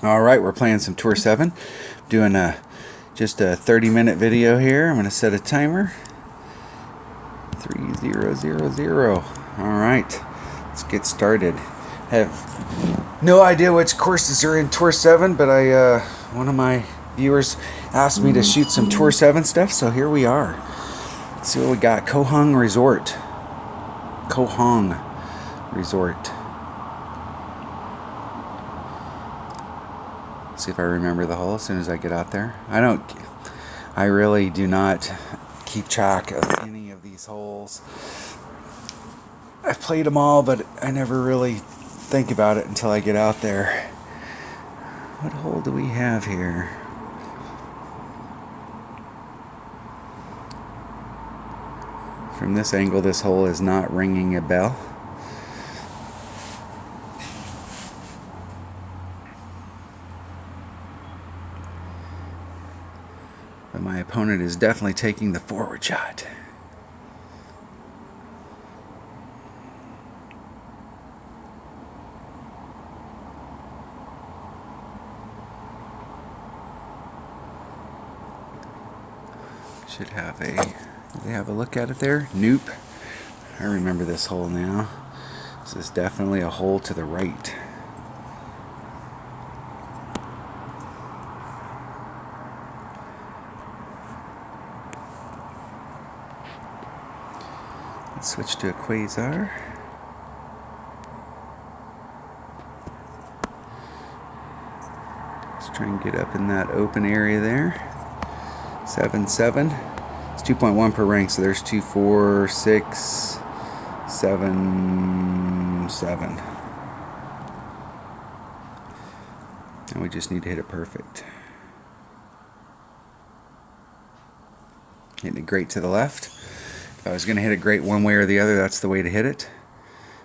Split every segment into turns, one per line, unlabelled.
Alright, we're playing some Tour 7. Doing just a 30-minute video here. I'm going to set a timer. 3000. Alright, let's get started. I have no idea which courses are in Tour 7, but one of my viewers asked me to shoot some Tour 7 stuff, so here we are. Let's see what we got. Koh Hong Resort. See if I remember the hole as soon as I get out there. I really do not keep track of any of these holes. I've played them all, but I never really think about it until I get out there. What hole do we have here? From this angle, this hole is not ringing a bell. But my opponent is definitely taking the forward shot. Should have a look at it there. Nope. I remember this hole now. This is definitely a hole to the right. Let's switch to a quasar. Let's try and get up in that open area there. 7-7. It's 2.1 per ring, so there's 2, 4, 6, 7, 7. And we just need to hit it perfect. Hitting it great to the left. If I was going to hit it great one way or the other, that's the way to hit it.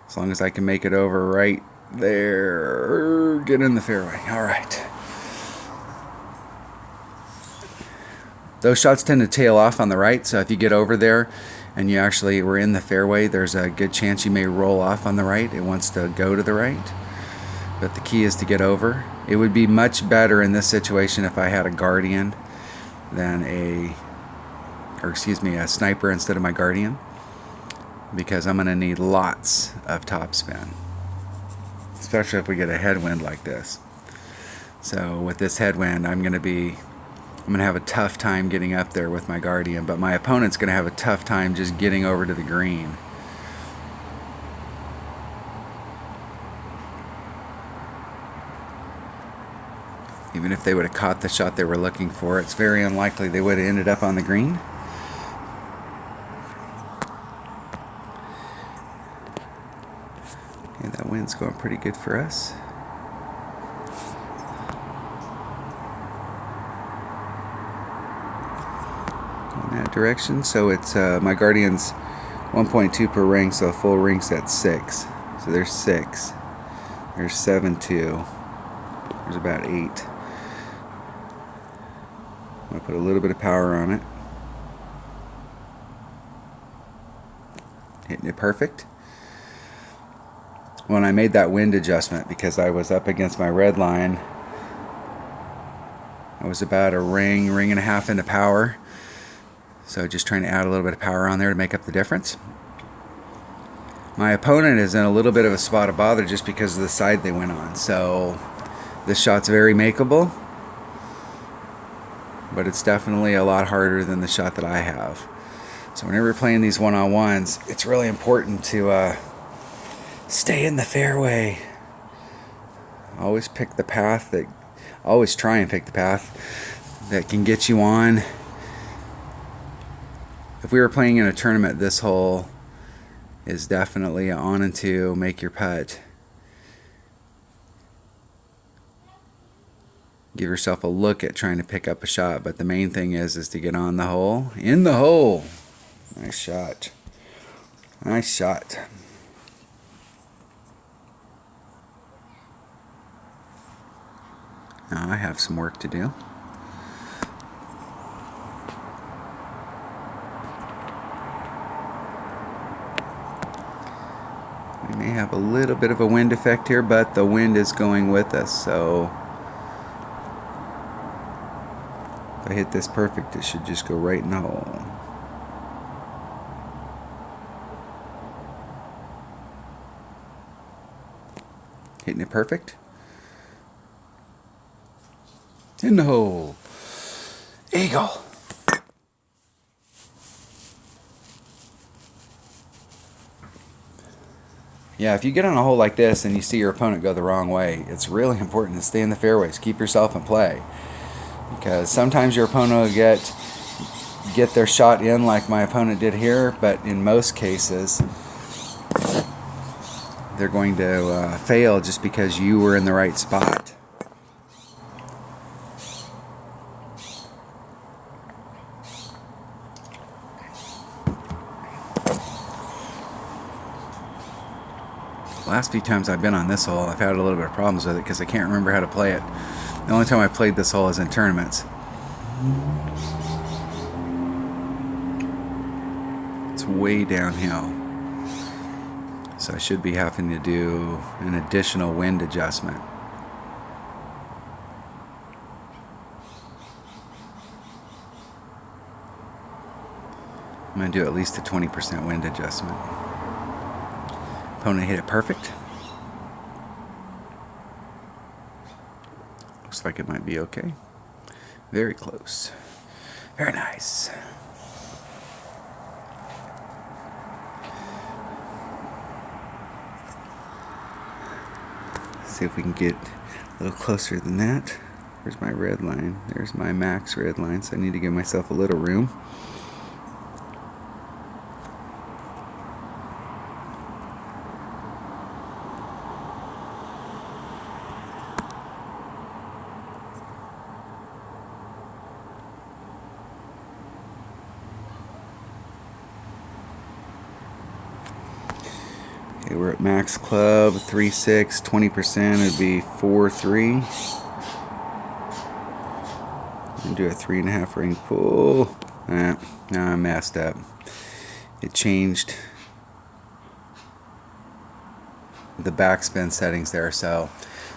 As long as I can make it over right there. Get in the fairway. Alright. Those shots tend to tail off on the right, so if you get over there and you actually were in the fairway, there's a good chance you may roll off on the right. It wants to go to the right. But the key is to get over. It would be much better in this situation if I had a Guardian than a sniper instead of my Guardian, because I'm going to need lots of topspin, especially if we get a headwind like this. So with this headwind, I'm going to have a tough time getting up there with my Guardian, but my opponent's going to have a tough time just getting over to the green. Even if they would have caught the shot they were looking for, it's very unlikely they would have ended up on the green. Okay, that wind's going pretty good for us. In that direction, so it's my Guardian's 1.2 per ring, so a full ring's at 6. So there's 6. There's 7, 2. There's about 8. I'm going to put a little bit of power on it. Hitting it perfect. When I made that wind adjustment, because I was up against my red line, I was about a ring and a half into power. So just trying to add a little bit of power on there to make up the difference. My opponent is in a little bit of a spot of bother just because of the side they went on. So this shot's very makeable, but it's definitely a lot harder than the shot that I have. So whenever you're playing these one-on-ones, it's really important to stay in the fairway. Always try and pick the path that can get you on. If we were playing in a tournament, this hole is definitely on and to make your putt. Give yourself a look at trying to pick up a shot, but the main thing is to get on the hole. In the hole. Nice shot. Nice shot. Now I have some work to do. We may have a little bit of a wind effect here, but the wind is going with us, so If I hit this perfect, it should just go right in the hole. Hitting it perfect. In the hole. Eagle. Yeah, if you get on a hole like this and you see your opponent go the wrong way, it's really important to stay in the fairways. Keep yourself in play. Because sometimes your opponent will get their shot in like my opponent did here, but in most cases they're going to fail just because you were in the right spot. Last few times I've been on this hole, I've had a little bit of problems with it because I can't remember how to play it. The only time I played this hole is in tournaments. It's way downhill, so I should be having to do an additional wind adjustment. I'm going to do at least a 20% wind adjustment. Opponent hit it perfect. Looks like it might be okay. Very close. Very nice. See if we can get a little closer than that. Where's my red line? There's my max red line, so I need to give myself a little room. Okay, we're at max club, 3.6, 20% would be 4.3. And do a 3.5 ring pull. Now I messed up. It changed the backspin settings there, so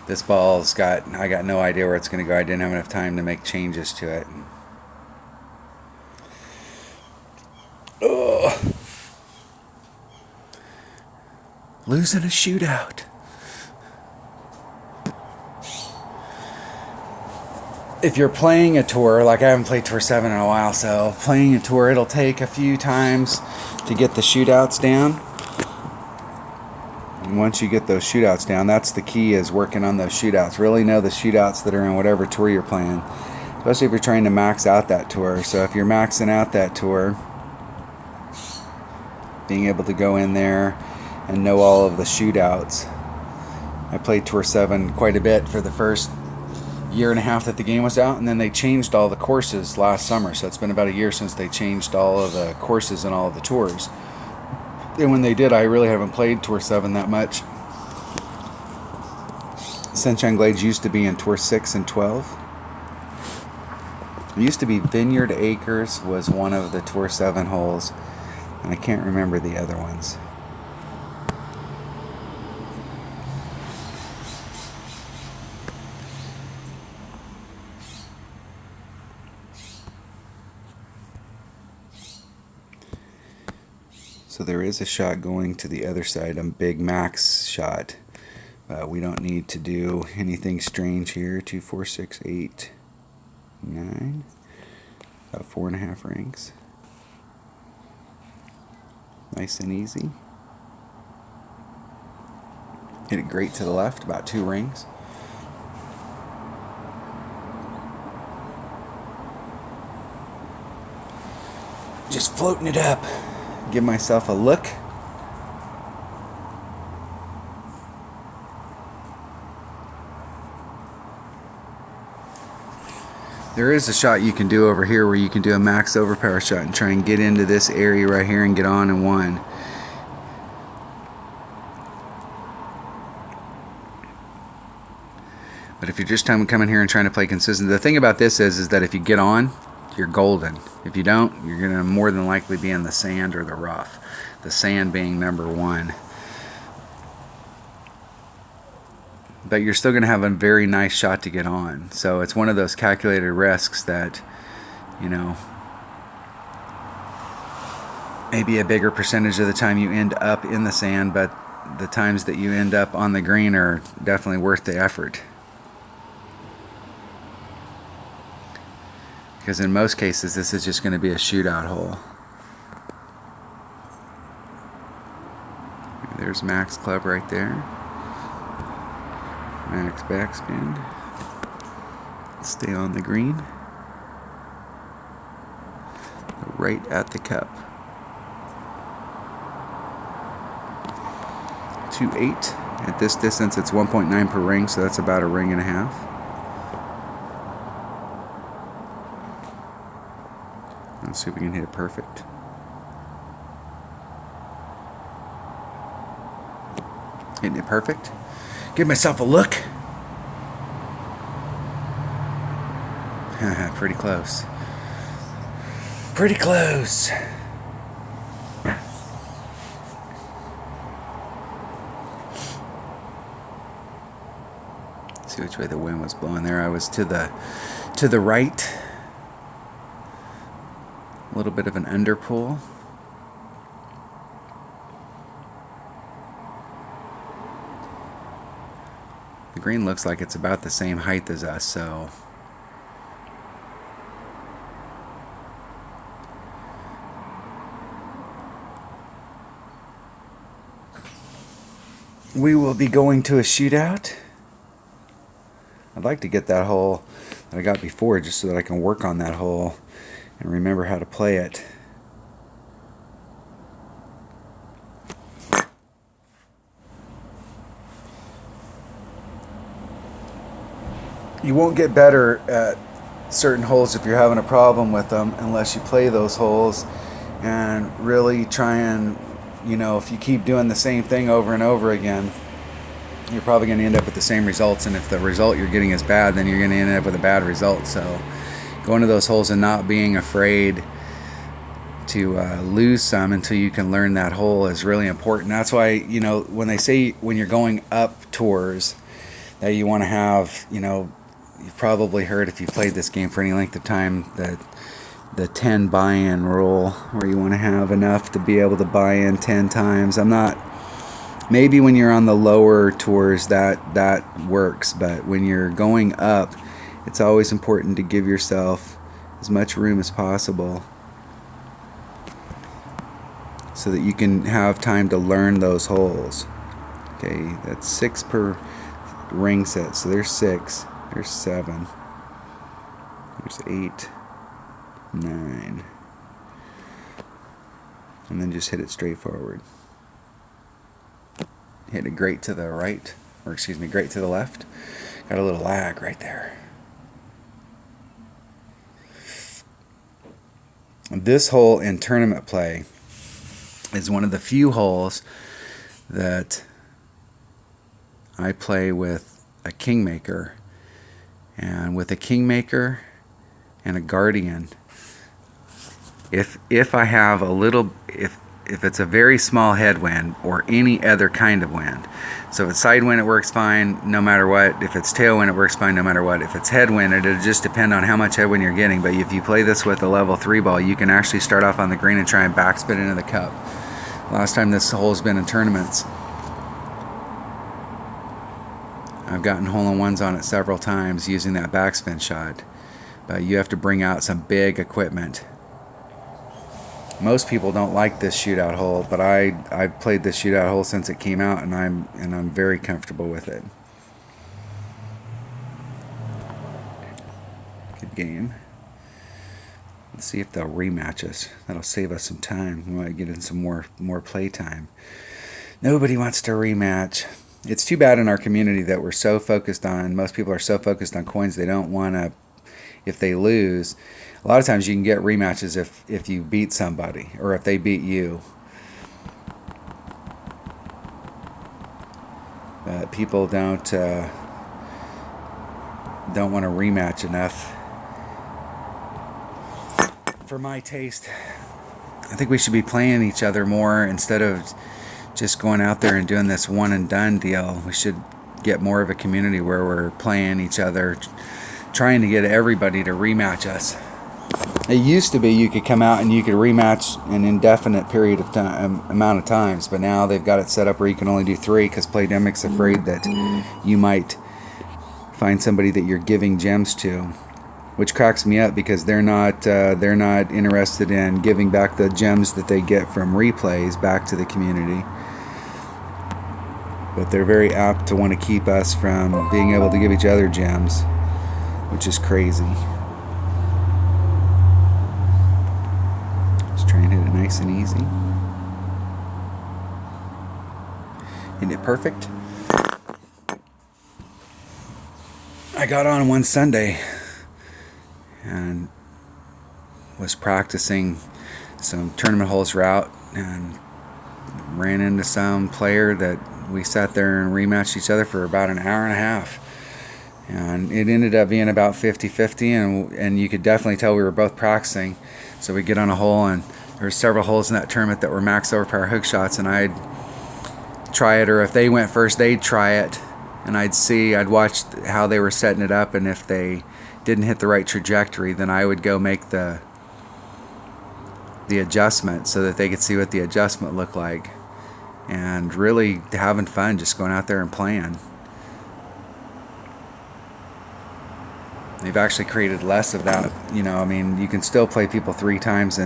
this ball's I got no idea where it's going to go. I didn't have enough time to make changes to it. Ugh. Losing a shootout. If you're playing a tour, like I haven't played Tour 7 in a while, so playing a tour, it'll take a few times to get the shootouts down. And once you get those shootouts down, that's the key, is working on those shootouts. Really know the shootouts that are in whatever tour you're playing, especially if you're trying to max out that tour. So if you're maxing out that tour, being able to go in there and know all of the shootouts. I played Tour 7 quite a bit for the first year and a half that the game was out, and then they changed all the courses last summer, so it's been about a year since they changed all of the courses and all of the tours. And when they did, I really haven't played Tour 7 that much. Sunshine Glades used to be in Tour 6 and 12. It used to be Vineyard Acres was one of the Tour 7 holes, and I can't remember the other ones. So there is a shot going to the other side, a big max shot. We don't need to do anything strange here. 2, 4, 6, 8, 9. About 4.5 rings. Nice and easy. Hit it great to the left, about 2 rings. Just floating it up. Give myself a look. There is a shot you can do over here where you can do a max overpower shot and try and get into this area right here and get on in one. But if you're just coming here and trying to play consistent, the thing about this is that if you get on, you're golden. If you don't, you're going to more than likely be in the sand or the rough. The sand being number 1. But you're still going to have a very nice shot to get on. So it's one of those calculated risks that you know, maybe a bigger percentage of the time you end up in the sand, but the times that you end up on the green are definitely worth the effort. Because in most cases, this is just going to be a shootout hole. There's Max Club right there. Max backspin. Stay on the green. Right at the cup. 2.8. At this distance, it's 1.9 per ring, so that's about a ring and a half. Let's see if we can hit it perfect. Hitting it perfect. Give myself a look. Pretty close. Pretty close. See which way the wind was blowing there. I was to the right. A little bit of an underpull. The green looks like it's about the same height as us, so we will be going to a shootout. I'd like to get that hole that I got before just so that I can work on that hole and remember how to play it. You won't get better at certain holes if you're having a problem with them unless you play those holes and really try and, you know, if you keep doing the same thing over and over again, you're probably going to end up with the same results, and if the result you're getting is bad, then you're going to end up with a bad result. So going to those holes and not being afraid to lose some until you can learn that hole is really important. That's why, you know, when they say when you're going up tours that you want to have, you know, you've probably heard if you've played this game for any length of time that the 10 buy-in rule, where you want to have enough to be able to buy in 10 times. Maybe when you're on the lower tours that works, but when you're going up, it's always important to give yourself as much room as possible so that you can have time to learn those holes. Okay, that's 6 per ring set, so there's 6, there's 7, there's 8, 9, and then just hit it straight forward. Hit it great to the right, or excuse me, great to the left. Got a little lag right there. This hole in tournament play is one of the few holes that I play with a Kingmaker. And with a Kingmaker and a Guardian, if I have a little, if it's a very small headwind or any other kind of wind, so if it's side wind, it works fine no matter what. If it's tailwind, it works fine no matter what. If it's headwind, it'll just depend on how much headwind you're getting. But if you play this with a level 3 ball, you can actually start off on the green and try and backspin into the cup. Last time this hole's been in tournaments, I've gotten hole-in-ones on it several times using that backspin shot. But you have to bring out some big equipment. Most people don't like this shootout hole, but I've played this shootout hole since it came out, and I'm very comfortable with it. Good game. Let's see if they'll rematch us. That'll save us some time. We might get in some more play time. Nobody wants to rematch. It's too bad in our community that we're so focused on, most people are so focused on coins they don't want to, if they lose. A lot of times you can get rematches if you beat somebody or if they beat you. But people don't want to rematch enough. For my taste, I think we should be playing each other more instead of just going out there and doing this one and done deal. We should get more of a community where we're playing each other, trying to get everybody to rematch us. It used to be you could come out and you could rematch an indefinite period of time, amount of times, but now they've got it set up where you can only do 3 because Playdemic's afraid that you might find somebody that you're giving gems to, which cracks me up because they're not interested in giving back the gems that they get from replays back to the community. But they're very apt to want to keep us from being able to give each other gems, which is crazy. Just try and hit it nice and easy. Isn't it perfect? I got on one Sunday and was practicing some tournament holes route and ran into some player that we sat there and rematched each other for about an hour and a half, and it ended up being about 50-50, and you could definitely tell we were both practicing. So we get on a hole, and there were several holes in that tournament that were max overpower hook shots, and I'd try it, or if they went first they'd try it, and I'd watch how they were setting it up, and if they didn't hit the right trajectory, then I would go make the adjustment so that they could see what the adjustment looked like. And really having fun just going out there and playing. They've actually created less of that. I mean, you can still play people 3 times,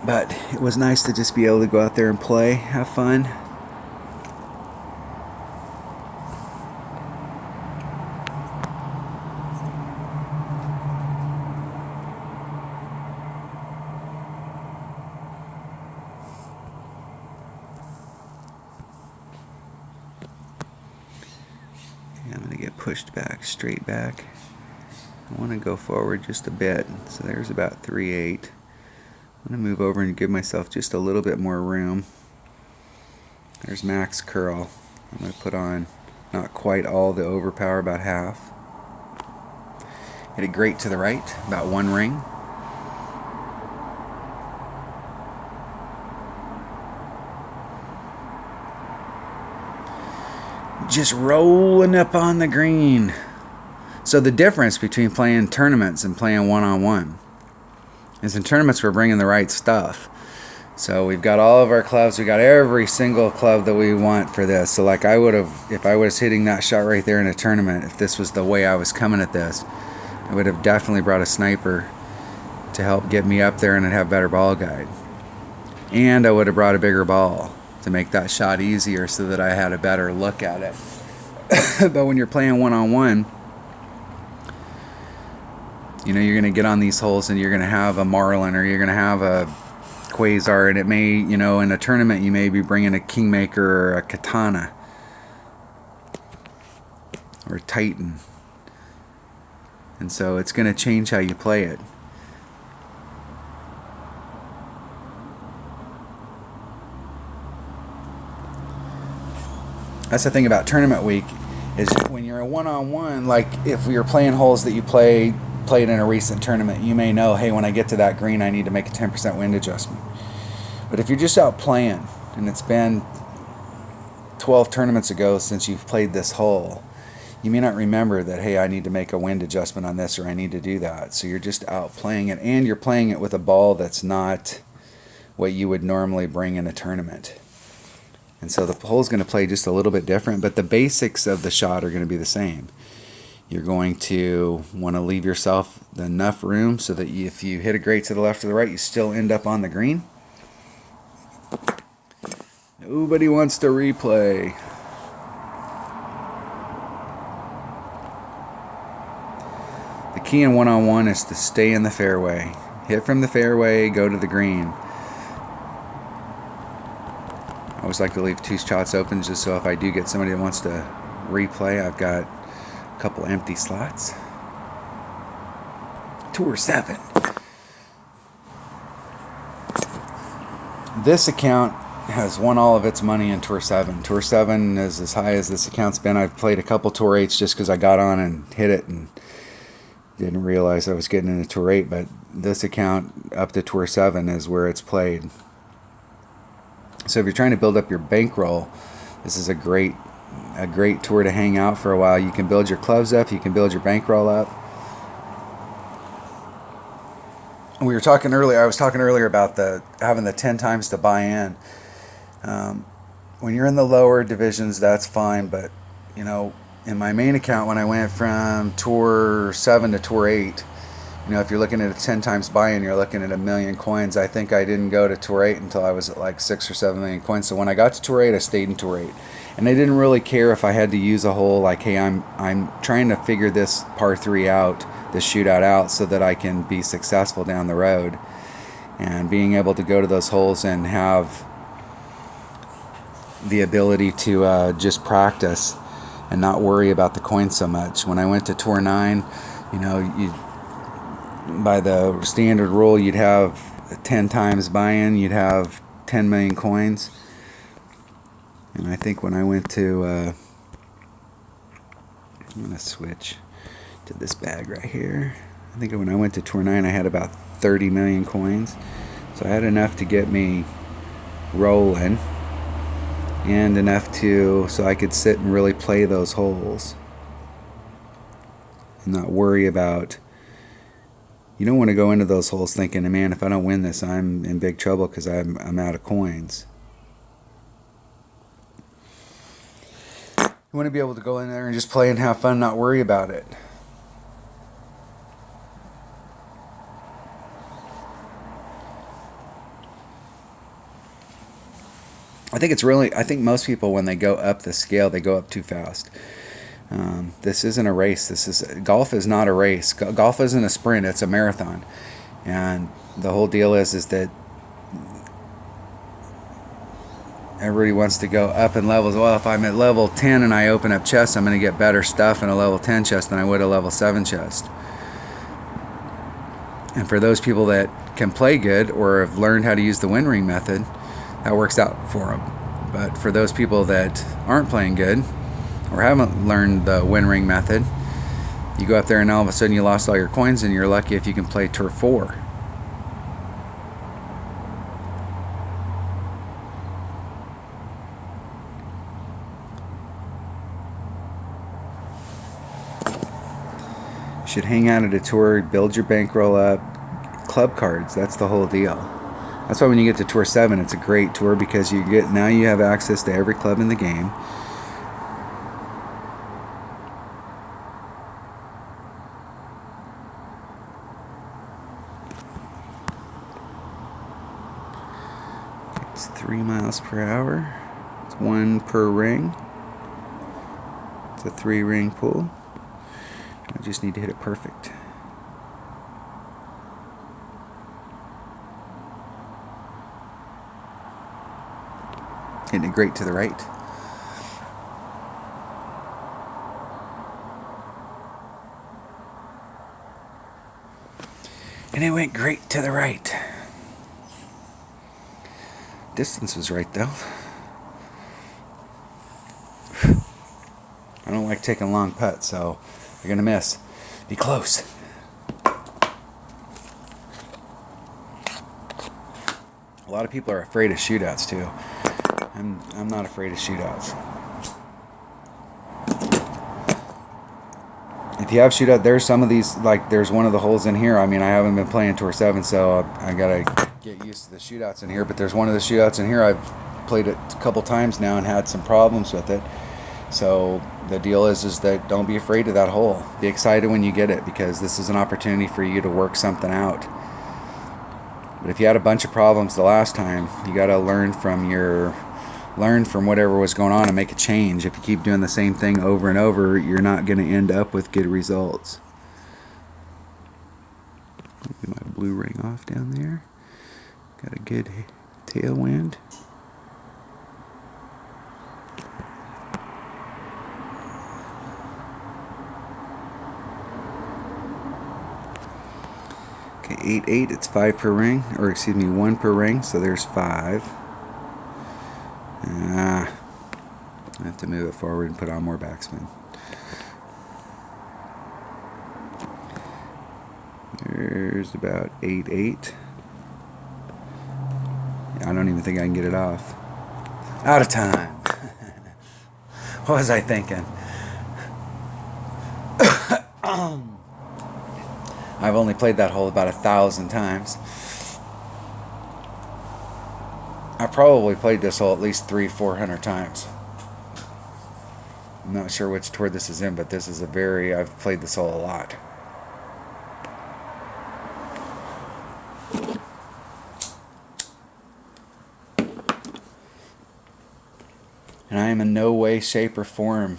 but it was nice to just be able to go out there and play, have fun. I'm going to get pushed back, straight back. I want to go forward just a bit. So there's about 3/8. I'm going to move over and give myself just a little bit more room. There's max curl. I'm going to put on not quite all the overpower, about half. Hit it great to the right, about 1 ring. Just rolling up on the green. So the difference between playing tournaments and playing one-on-one is in tournaments we're bringing the right stuff. So we've got all of our clubs. We got every single club that we want for this. So like if I was hitting that shot right there in a tournament, if this was the way I was coming at this, I would have definitely brought a sniper to help get me up there and I'd have better ball guide. And I would have brought a bigger ball to make that shot easier so that I had a better look at it. But when you're playing one-on-one, you're going to get on these holes and you're going to have a Marlin or you're going to have a Quasar, and it may, in a tournament you may be bringing a Kingmaker or a Katana or a Titan. And so it's going to change how you play it. That's the thing about tournament week, is when you're a one-on-one, like if we were playing holes that you played in a recent tournament, you may know, hey, when I get to that green, I need to make a 10% wind adjustment. But if you're just out playing, and it's been 12 tournaments ago since you've played this hole, you may not remember that, hey, I need to make a wind adjustment on this, or I need to do that. So you're just out playing it, and you're playing it with a ball that's not what you would normally bring in a tournament. And so the hole's going to play just a little bit different, but the basics of the shot are going to be the same. You're going to want to leave yourself enough room so that if you hit it great to the left or the right, you still end up on the green. Nobody wants to replay. The key in one-on-one is to stay in the fairway. Hit from the fairway, go to the green. I always like to leave 2 shots open just so if I do get somebody that wants to replay, I've got a couple empty slots. Tour 7. This account has won all of its money in Tour 7. Tour 7 is as high as this account's been. I've played a couple Tour 8s just because I got on and hit it and didn't realize I was getting into Tour 8, but this account up to Tour 7 is where it's played. So if you're trying to build up your bankroll, this is a great tour to hang out for a while. You can build your clubs up, you can build your bankroll up. we were talking earlier. I was talking earlier about the having the 10 times to buy in. When you're in the lower divisions, that's fine. But you know, in my main account, when I went from Tour 7 to Tour 8, you know, if you're looking at a 10 times buy-in, you're looking at 1,000,000 coins. I think I didn't go to Tour 8 until I was at like 6 or 7 million coins. So when I got to Tour 8, I stayed in Tour 8. And I didn't really care if I had to use a hole. Like, hey, I'm trying to figure this par 3 out, this shootout out, so that I can be successful down the road. And being able to go to those holes and have the ability to just practice and not worry about the coins so much. When I went to Tour 9, you know, by the standard rule, you'd have 10 times buy-in, you'd have 10 million coins. And I think when I went to, I'm going to switch to this bag right here. I think when I went to Tour 9, I had about 30 million coins. So I had enough to get me rolling, and enough so I could sit and really play those holes and not worry about. You don't want to go into those holes thinking, man, if I don't win this, I'm in big trouble because I'm out of coins. You want to be able to go in there and just play and have fun, not worry about it. I think most people, when they go up the scale, they go up too fast. This isn't a race. Golf is not a race. Golf isn't a sprint. It's a marathon. And the whole deal is that everybody wants to go up in levels. Well, if I'm at level 10 and I open up chests, I'm going to get better stuff in a level 10 chest than I would a level 7 chest. And for those people that can play good or have learned how to use the win ring method, that works out for them. But for those people that aren't playing good or haven't learned the win ring method, you go up there and all of a sudden you lost all your coins, and you're lucky if you can play Tour 4. You should hang out at a tour, build your bankroll up, club cards, that's the whole deal. That's why when you get to Tour 7, it's a great tour, because you have access to every club in the game. It's 3 miles per hour. It's 1 per ring. It's a 3-ring pool. I just need to hit it perfect. Hitting it great to the right. And it went great to the right. Distance was right though. I don't like taking long putts, so you're gonna miss. Be close. A lot of people are afraid of shootouts too. I'm not afraid of shootouts. If you have shootout, there's some of these, like there's one of the holes in here. I mean, I haven't been playing Tour 7, so I gotta get used to the shootouts in here. But there's one of the shootouts in here. I've played it a couple times now and had some problems with it. So the deal is that don't be afraid of that hole. Be excited when you get it, because this is an opportunity for you to work something out. But if you had a bunch of problems the last time, you gotta learn from whatever was going on and make a change. If you keep doing the same thing over and over, you're not going to end up with good results. Get my blue ring off down there. Got a good tailwind. Okay, 8-8, it's 5 per ring, or excuse me, 1 per ring, so there's 5. I have to move it forward and put on more backspin. There's about 8-8. I don't even think I can get it off. Out of time. What was I thinking? I've only played that hole about 1,000 times. I probably played this hole at least 300-400 times. I'm not sure which tour this is in, but this is I've played this hole a lot. And I am in no way, shape, or form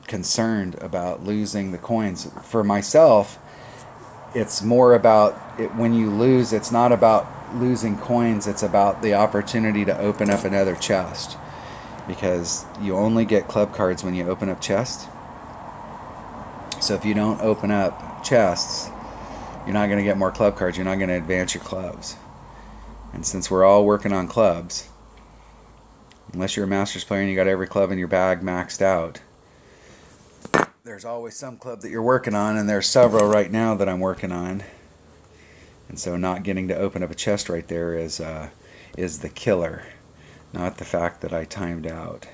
concerned about losing the coins. For myself, it's more about it. When you lose, it's not about losing coins, it's about the opportunity to open up another chest. Because you only get club cards when you open up chests. So if you don't open up chests, you're not going to get more club cards. You're not going to advance your clubs. And since we're all working on clubs, unless you're a Masters player and you got every club in your bag maxed out, there's always some club that you're working on, and there's several right now that I'm working on. And so not getting to open up a chest right there is the killer, not the fact that I timed out.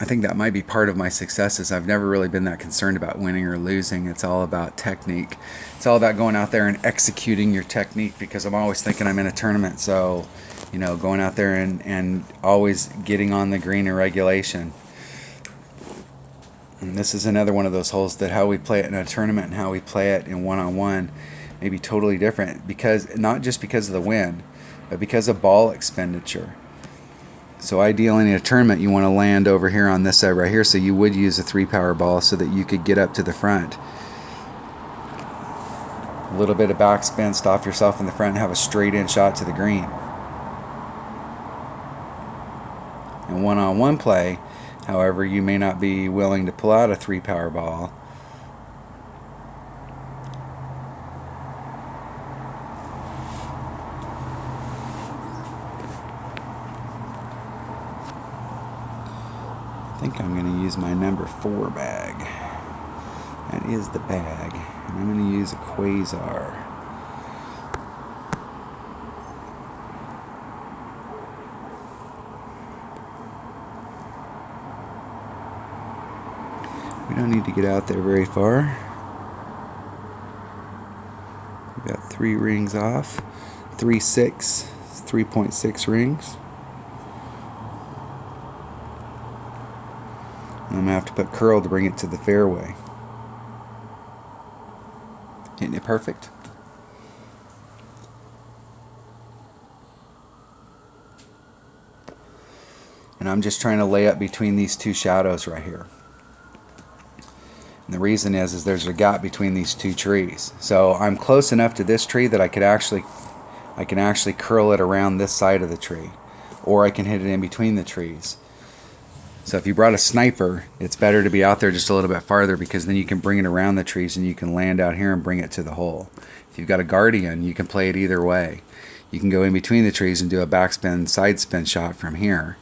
I think that might be part of my successes. I've never really been that concerned about winning or losing. It's all about technique. It's all about going out there and executing your technique, because I'm always thinking I'm in a tournament. So, going out there and always getting on the green in regulation. And this is another one of those holes that how we play it in a tournament and how we play it in one-on-one may be totally different, because not just because of the wind, but because of ball expenditure. So ideally in a tournament, you want to land over here on this side right here, so you would use a 3-power ball so that you could get up to the front. A little bit of backspin, stop yourself in the front, and have a straight in shot to the green. In one-on-one play, however, you may not be willing to pull out a 3-power ball. I think I'm going to use my number 4 bag. That is the bag. And I'm going to use a Quasar. We don't need to get out there very far. We've got 3 rings off. 3.6 rings. I'm going to have to put curl to bring it to the fairway. Hitting it perfect. And I'm just trying to lay up between these 2 shadows right here. And the reason is there's a gap between these 2 trees. So I'm close enough to this tree that I can actually curl it around this side of the tree. Or I can hit it in between the trees. So if you brought a sniper, it's better to be out there just a little bit farther, because then you can bring it around the trees and you can land out here and bring it to the hole. If you've got a Guardian, you can play it either way. You can go in between the trees and do a backspin, side spin shot from here.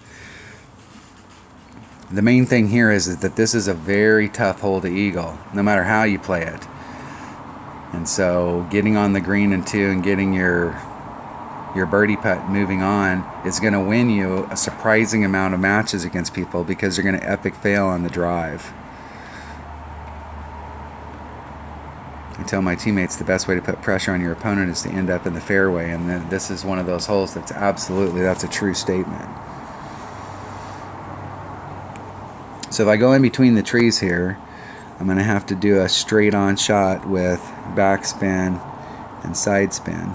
The main thing here is that this is a very tough hole to eagle, no matter how you play it. And so getting on the green in 2 and getting your birdie putt moving on is going to win you a surprising amount of matches against people, because they're going to epic fail on the drive. I tell my teammates the best way to put pressure on your opponent is to end up in the fairway, and then this is one of those holes that's a true statement. So if I go in between the trees here, I'm going to have to do a straight on shot with backspin and side spin.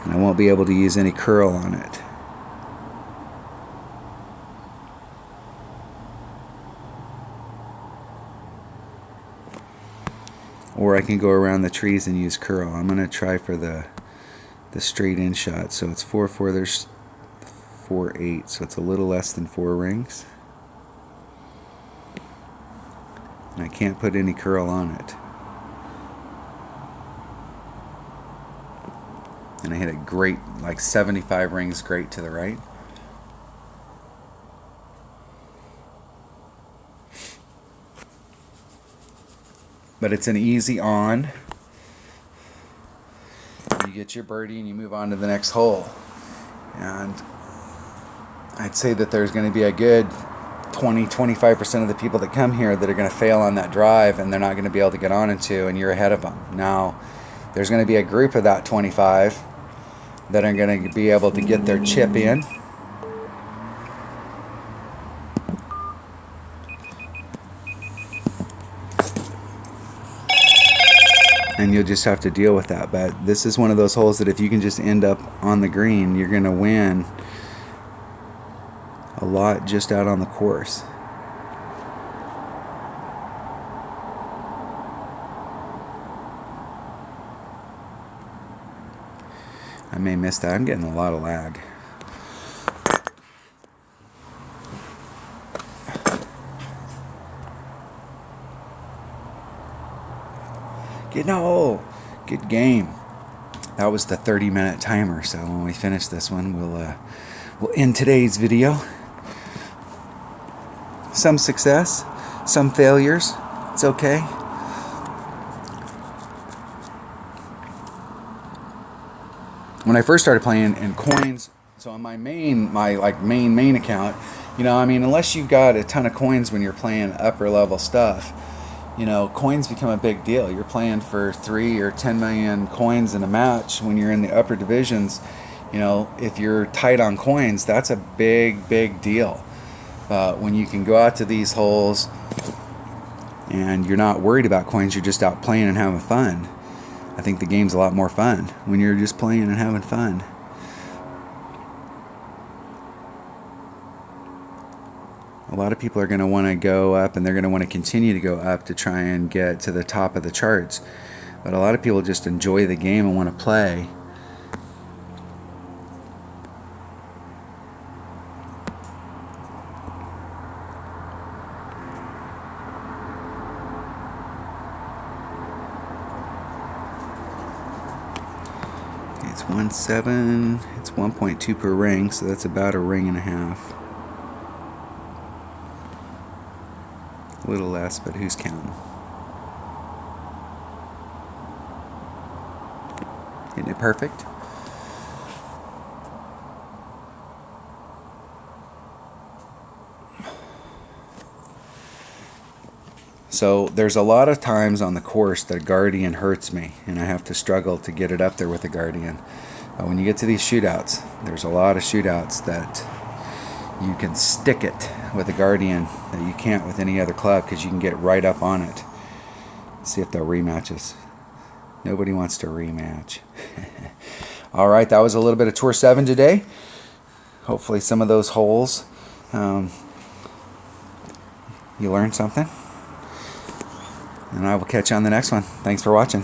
And I won't be able to use any curl on it. Or I can go around the trees and use curl. I'm going to try for the straight in shot. So it's 4-4, there's 4-8, so it's a little less than 4 rings. And I can't put any curl on it. And I hit it great, like 75 rings great to the right. But it's an easy on. You get your birdie and you move on to the next hole. And I'd say that there's going to be a good 20-25% of the people that come here that are going to fail on that drive, and they're not going to be able to get on into, and you're ahead of them. Now, there's going to be a group of that 25 that are going to be able to get their chip in. And you'll just have to deal with that. But this is one of those holes that if you can just end up on the green, you're going to win a lot just out on the course. I may miss that. I'm getting a lot of lag. Good game. That was the 30-minute timer. So when we finish this one, we'll end today's video. Some success, some failures. It's okay. When I first started playing in coins, so on my main account, unless you've got a ton of coins when you're playing upper level stuff, coins become a big deal. You're playing for 3 or 10 million coins in a match. When you're in the upper divisions, if you're tight on coins, that's a big deal. But when you can go out to these holes and you're not worried about coins, you're just out playing and having fun, I think the game's a lot more fun when you're just playing and having fun. A lot of people are going to want to go up, and they're going to want to continue to go up to try and get to the top of the charts. But a lot of people just enjoy the game and want to play. It's 1.7, it's 1.2 per ring, so that's about a ring and a half. A little less, but who's counting? Isn't it perfect? So there's a lot of times on the course that a Guardian hurts me, and I have to struggle to get it up there with a Guardian. When you get to these shootouts, there's a lot of shootouts that you can stick it with a Guardian that you can't with any other club, because you can get right up on it. Let's see if they'll rematch us. Nobody wants to rematch. All right, that was a little bit of Tour 7 today. Hopefully some of those holes, you learned something. And I will catch you on the next one. Thanks for watching.